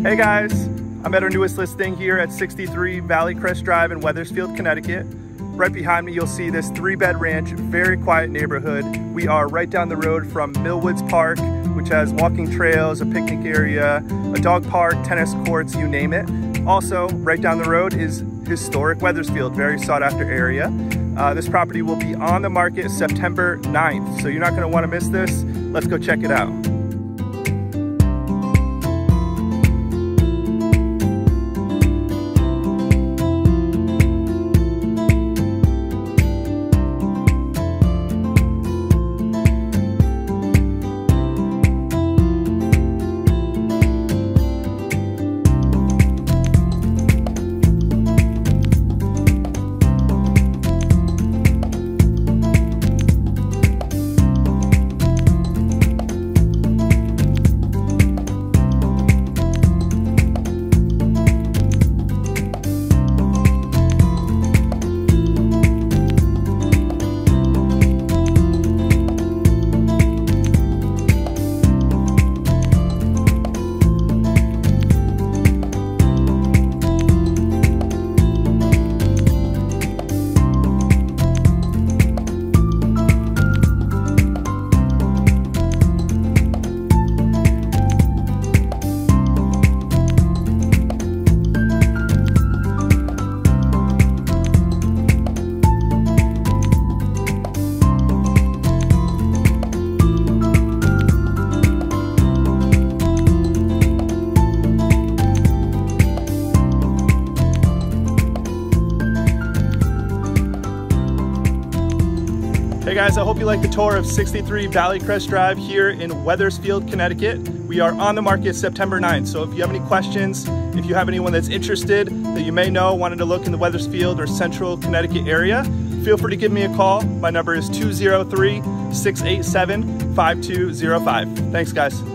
Hey guys, I'm at our newest listing here at 63 Valley Crest Drive in Wethersfield, Connecticut. Right behind me, you'll see this 3-bed ranch, very quiet neighborhood. We are right down the road from Millwoods Park, which has walking trails, a picnic area, a dog park, tennis courts, you name it. Also, right down the road is historic Wethersfield, very sought after area. This property will be on the market September 9th, so you're not gonna wanna miss this. Let's go check it out. Hey guys, I hope you like the tour of 63 Valley Crest Drive here in Wethersfield, Connecticut. We are on the market September 9th, so if you have any questions, if you have anyone that's interested that you may know wanted to look in the Wethersfield or central Connecticut area, feel free to give me a call. My number is 203-687-5205. Thanks guys.